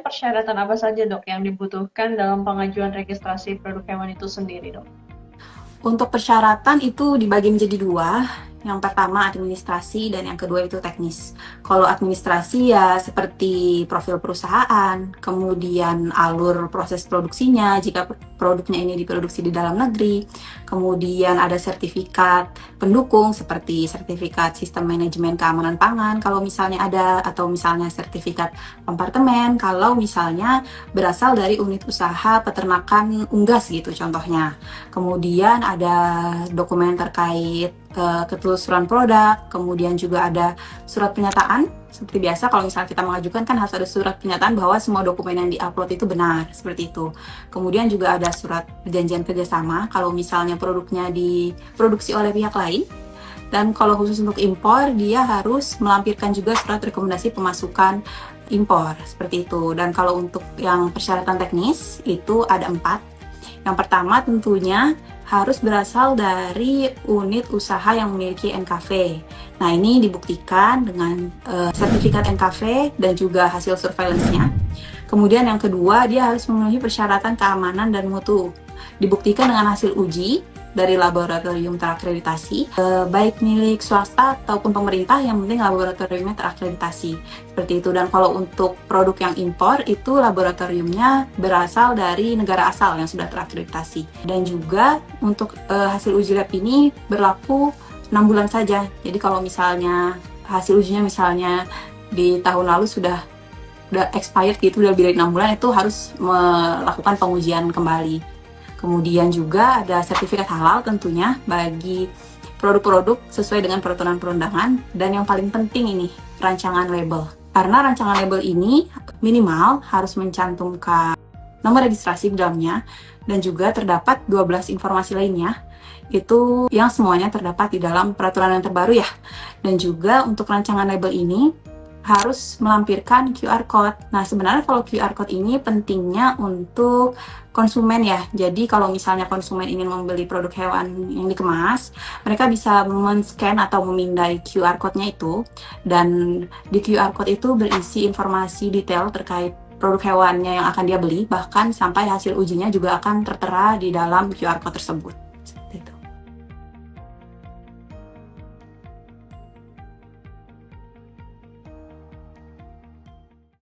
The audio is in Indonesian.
persyaratan apa saja dok yang dibutuhkan dalam pengajuan registrasi produk hewan itu sendiri dok? Untuk persyaratan itu dibagi menjadi dua. Yang pertama administrasi dan yang kedua itu teknis. Kalau administrasi ya seperti profil perusahaan, kemudian alur proses produksinya jika produknya ini diproduksi di dalam negeri, kemudian ada sertifikat pendukung seperti sertifikat sistem manajemen keamanan pangan kalau misalnya ada, atau misalnya sertifikat kompartemen kalau misalnya berasal dari unit usaha peternakan unggas gitu contohnya. Kemudian ada dokumen terkait ketelusuran produk, kemudian juga ada surat pernyataan. Seperti biasa kalau misalnya kita mengajukan kan harus ada surat pernyataan bahwa semua dokumen yang diupload itu benar, seperti itu. Kemudian juga ada surat perjanjian kerjasama kalau misalnya produknya diproduksi oleh pihak lain. Dan kalau khusus untuk impor, dia harus melampirkan juga surat rekomendasi pemasukan impor, seperti itu. Dan kalau untuk yang persyaratan teknis, itu ada 4. Yang pertama tentunya harus berasal dari unit usaha yang memiliki NKV. Nah, ini dibuktikan dengan sertifikat NKV dan juga hasil surveillance-nya. Kemudian yang kedua, dia harus memenuhi persyaratan keamanan dan mutu. Dibuktikan dengan hasil uji dari laboratorium terakreditasi, baik milik swasta ataupun pemerintah, yang penting laboratoriumnya terakreditasi. Seperti itu. Dan kalau untuk produk yang impor, itu laboratoriumnya berasal dari negara asal yang sudah terakreditasi. Dan juga untuk hasil uji lab ini berlaku 6 bulan saja. Jadi kalau misalnya hasil ujinya misalnya di tahun lalu sudah expired gitu, udah lebih dari 6 bulan, itu harus melakukan pengujian kembali. Kemudian juga ada sertifikat halal tentunya bagi produk-produk sesuai dengan peraturan perundangan. Dan yang paling penting ini, rancangan label. Karena rancangan label ini minimal harus mencantumkan nomor registrasi di dalamnya, dan juga terdapat 12 informasi lainnya, itu yang semuanya terdapat di dalam peraturan yang terbaru ya. Dan juga untuk rancangan label ini harus melampirkan QR code. Nah, sebenarnya kalau QR code ini pentingnya untuk konsumen ya. Jadi kalau misalnya konsumen ingin membeli produk hewan yang dikemas, mereka bisa men-scan atau memindai QR code-nya itu. Dan di QR code itu berisi informasi detail terkait produk hewannya yang akan dia beli, bahkan sampai hasil ujinya juga akan tertera di dalam QR code tersebut.